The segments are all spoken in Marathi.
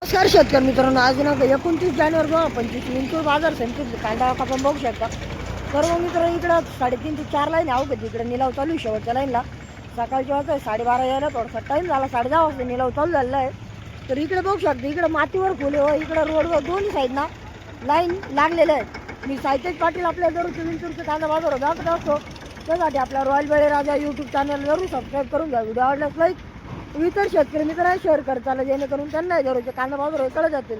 नमस्कार शेतकरी मित्रांनो, आज दिनांक 29 जानेवारी 2025 विंचूर बाजार समितीत कांदा आपण बघू शकता. सर्व मित्र इकडं 3.5 ते 4 लाईन अवघड इकडे निलाव चालू आहे. शेवटच्या लाईनला सकाळच्या वाजता 12:30 यायला थोडासा टाईम झाला, 10:30 वाजता निलाव चालू झालेला आहे. तर इकडे बघू शकता, इकडे मातीवर फुले व इकडे रोडवर दोन्ही साईडना लाईन लागलेले आहेत. मी साहित्यज पाटील आपल्या जरूर विंचूरचे कांदा बाजार दाखवत असतो. त्यासाठी आपल्या रॉयल बळीराजा यूट्यूब चॅनल जरूर सबस्क्राईब करून घ्या. व्हिडिओ आवडल्यास लाईक, इतर शेतकरी मित्रांना शेअर करताना जेणेकरून त्यांना जरूरचे कांदा बाजार कळत जातील.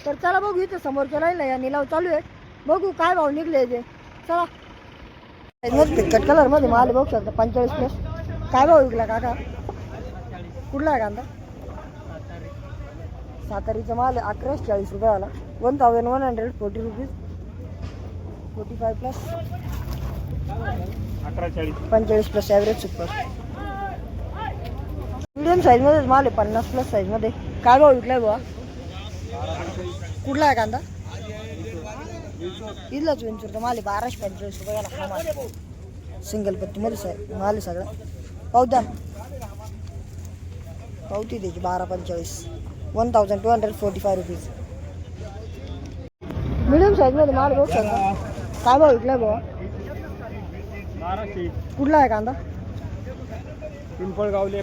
तर चला बघू, इथं समोरच्या लाईनला या निलाव चालू आहे. बघू काय भाव निघले ते. चला फिकट कलरमध्ये माल बघू शकता 45+. काय भाव विकला काका? कुठला आहे कांदा? सातारीचा माल 1140 रुपयाला. 1140 रुपीज. 45+, 45+ average super. मीडियम साईजमध्येच माल आहे 50+ साईजमध्ये. काय भाव विकलाय बुवा? कुठला आहे कांदा? इथलाच विंचूरचा माल आहे 1245 रुपयाला. हा माल सिंगल पत्तीमध्ये माल आहे सगळा. पावत्या पावती द्यायची 1245. 1245 रुपीज. मीडियम साईजमध्ये माल बघू शकता. काय भाव विकलाय बुवा? 1200. कुठला आहे कांदा? पिंपळगावले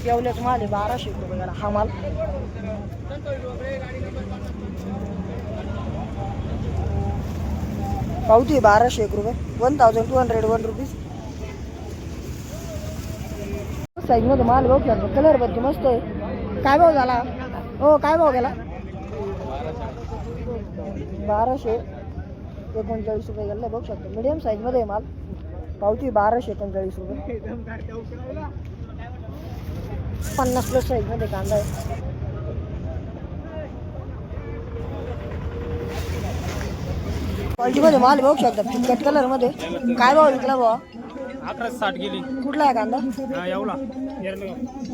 येवल्याचा माल आहे 1200 रुपयाला. हा माल पावती 1201 रुपये. 1201 रुपीज. साईजमध्ये माल बघू शकतो. कलर बघतो मस्त आहे. काय भाव झाला हो? काय भाव गेला? 1239 रुपये गेला बघू शकतो. मीडियम साईजमध्ये माल. पावती 1239 रुपये. 50+ साईजमध्ये कांदा आहे. क्वालिटीमध्ये माल बघू शकता. फिकट कलरमध्ये. काय भाव विकला भावा? 1160 गेली. कुठला आहे कांदा?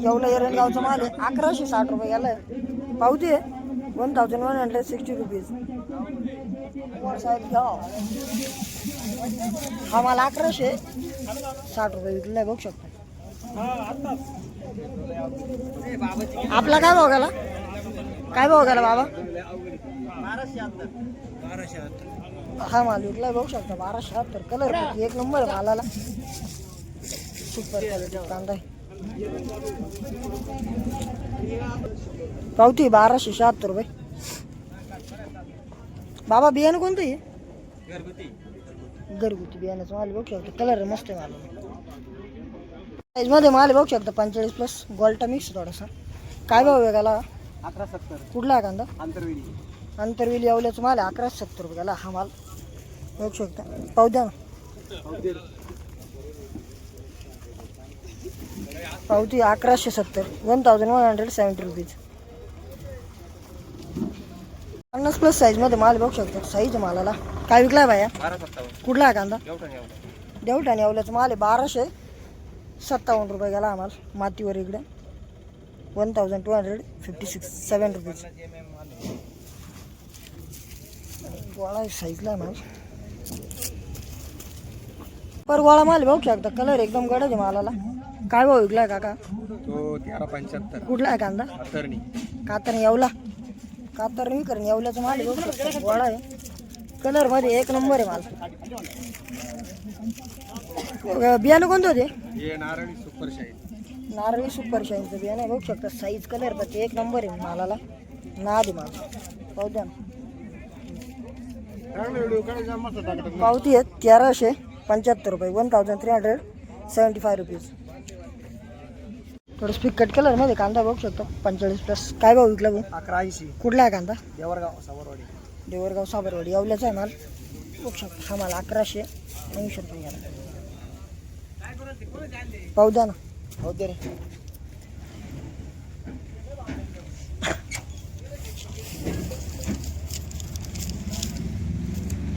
येवला एरणगावचा माल आहे 1160 रुपये गेला आहे. पावती आहे 1160 रुपीज. हा माल 1160 रुपये विकला आहे बघू शकता. आपला काय भाव गेला? काय भाव गेला बाबा? 1270. हा माल विकला बघू शकता 1270. कलर एक नंबर आहे मालाला. सुपर क्वालिटी कांदा आहे. पावती 1276 रुपये. बाबा बियाणं कोणतं आहे? घरगुती बियाण्याचं माल बघू शकता. कलर मस्त आहे माल. साईजमध्ये माल बघू शकता 45+. गोल्टा मिक्स थोडासा. काय भाव वेगाला? 1170. कुठला आहे कांदा? अंतरवेली येवल्याचं माल आहे 1170 रुपयाला. हा माल बघू शकता. पाहू द्या ना. पावती 1170. 1170 रुपीज. 50+ साईजमध्ये माल बघू शकता. साईज मालाला काय विकलाय बाया? 1257. कुठला आहे कांदा? देवठाण येवल्याचं माल आहे 1257 रुपये गेला आम्हाला. मातीवर इकडे 1257 रुपीज. गोळा साईजला माल. पर गोळा माल बघू शकता. कलर एकदम गडद आहे मालाला. काय भाव विकलाय काका? तो 1375. कुठला आहे कांदा? कातरणी येवला. कातरणी करून येवल्याचं माल बघू शकता. गोळा आहे. कलर मध्ये एक नंबर आहे माल. बियाणं कोणतं होते? नारळी सुपर शाईनचं बियाणं बघू शकता. साईज कलर पण एक नंबर आहे मालाला. नाद माल. पाहू द्या. पावती आहे 1375 रुपये. 1375 रुपीज. थोडं फिकट कलरमध्ये कांदा बघू शकतो 45+. काय भाव विकला भाऊ? 1180. कुठला आहे कांदा? देवरगाव साबरवाडी येवल्याचा आहे माल बघू शकतो. हा माल 1180 रुपये गेला. पाहू द्या ना. हो दे रे.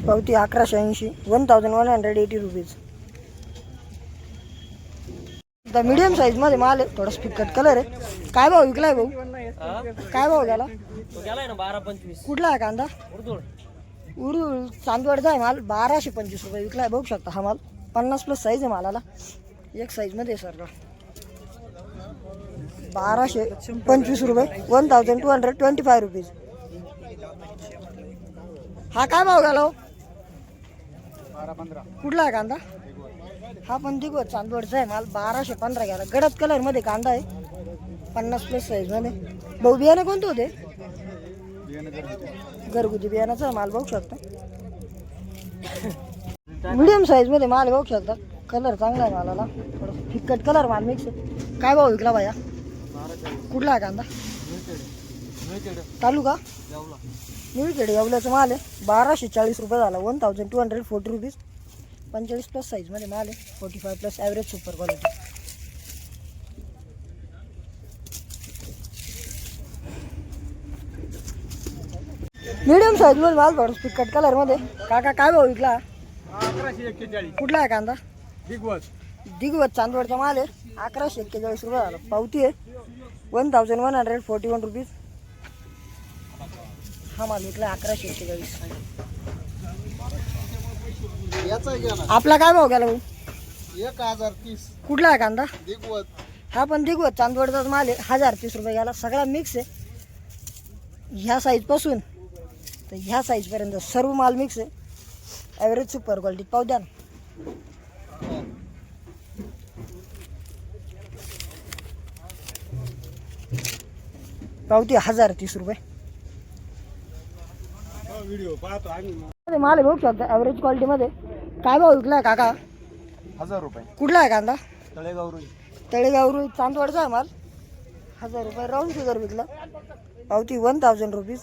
पावती 1180. 1180 रुपीज. आता मीडियम साईजमध्ये माल आहे. थोडा फिकट कलर आहे. काय भाव विकलाय भाऊ? काय भाव झाला? 1225. कुठला आहे कांदा? उरुळ चांदवडचा आहे माल 1225 रुपये विकलाय बघू शकता. हा माल 50+ साईज आहे मालाला. एक साईजमध्ये सर. 1225 रुपये 1225 रुपीज. हा काय भाव गेला हो? 12-15. कुठला आहे कांदा? हा पण दिगो चांदवडचा आहे माल. 1215 गेला. गडद कलर मध्ये कांदा आहे 50+ साईज मध्ये. भाऊ बियाणे कोणते होते? घरगुती बियाणाचा माल बघू शकता. मीडियम साईज मध्ये माल बघू शकता. कलर चांगला आहे मालाला. थोडं फिक्कट कलर माल मिक्स आहे. काय भाव विकला भाया? कुठला आहे कांदा? तालुका निळखेड येवल्याचा माल आहे. 1240 रुपये झाला. 1240 रुपीज. 45+ साईज मध्ये माल आहे. 45+ average super quality. Medium size मध्ये माल थोडं फिक्कट कलर मध्ये. काका काय भाव विकला? 1141. कुठला आहे कांदा? दिगवत चांदवडचा माल आहे. 1141 रुपये झाला. पावती आहे 1141 रुपीज. हा माल विकला 1141. आपला काय भाव गेला भाऊ? 1030. कुठला आहे कांदा? दिगवत. हा पण दिगवत चांदवडचाच माल आहे. 1030 रुपये गेला. सगळा मिक्स आहे. ह्या साईज पासून तर ह्या साईज पर्यंत सर्व माल मिक्स आहे. Average super quality. पाहू द्या ना. पावती 1030 रुपये. माल आहे बघू शकता ॲव्हरेज क्वालिटी मध्ये. काय भाव विकला काका? 1000 रुपये. कुठला आहे कांदा? तळेगाव चांदवडचा आहे माल. 1000 रुपये राऊंड फिगर विकला. पावती 1000 rupees.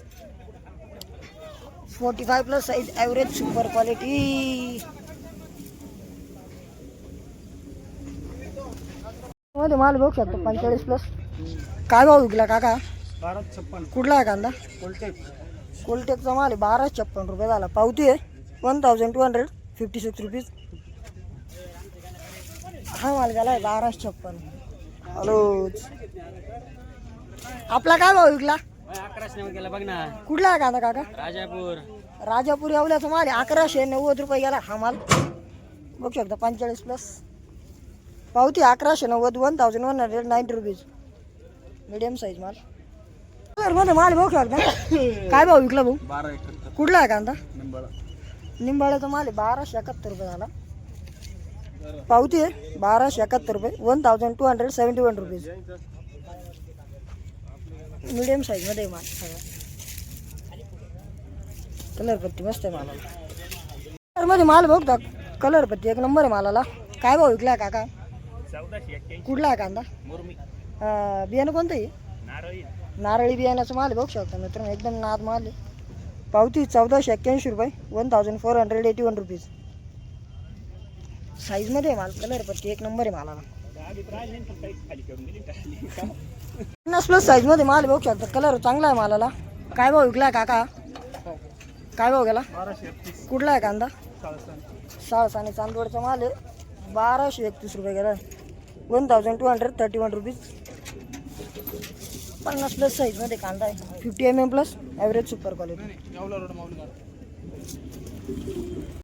45+ size average super quality मध्ये माल बघू शकतो. 45+. काय भाव विकला काका? 1256. कुठला आहे कांदा? कोलटेकचा माल आहे. 1256 रुपये झाला. पावती आहे 1256 रुपीज. हा माल गेला आहे 1256. हॅलो. आपला काय भाव विकला? 1100 गेला बघ ना. कुठला आहे कांदा काका? राजापूर येवल्याचा माल आहे. 1190 रुपये गेला हा माल. बघू शकता 45+. पावती 1190. 1190 रुपीज. मीडियम साईज माल. मध्ये माल बघू शकता. काय भाव विकला भाऊ? 1271. कुठला आहे कांदा? निंबाळा. निंबाळ्याचा माल आहे. 1271 रुपये झाला. पावती आहे 1271 रुपये. 1271 रुपीज. मीडियम साईज मध्ये माल. कलर पत्ती मस्त आहे मालाला. मध्ये माल बघता. कलर पत्ती एक नंबर आहे मालाला. काय भाव विकला काका? 1481. कुठला आहे कांदा? मुरमी. बियाणं कोणतं आहे? नारळी बियाण्याचं माल बघू शकता मित्रांनो. एकदम नाद माल आहे. पावती 1481 रुपये. 1481 रुपीज. साईज मध्ये माल. कलर पत्ती एक नंबर आहे मालाला. 50+ साईज मध्ये माल बघू शकता. कलर चांगला आहे मालाला. काय भाव विकला काका? काय भाव गेला? 1231. कुठला आहे कांदा? साळसाने चांदवडचा माल आहे. 1231 रुपये गेला. 1231 रुपीज. 50+ साईज मध्ये कांदा आहे. 50 mm+ ॲव्हरेज सुपर क्वालिटी.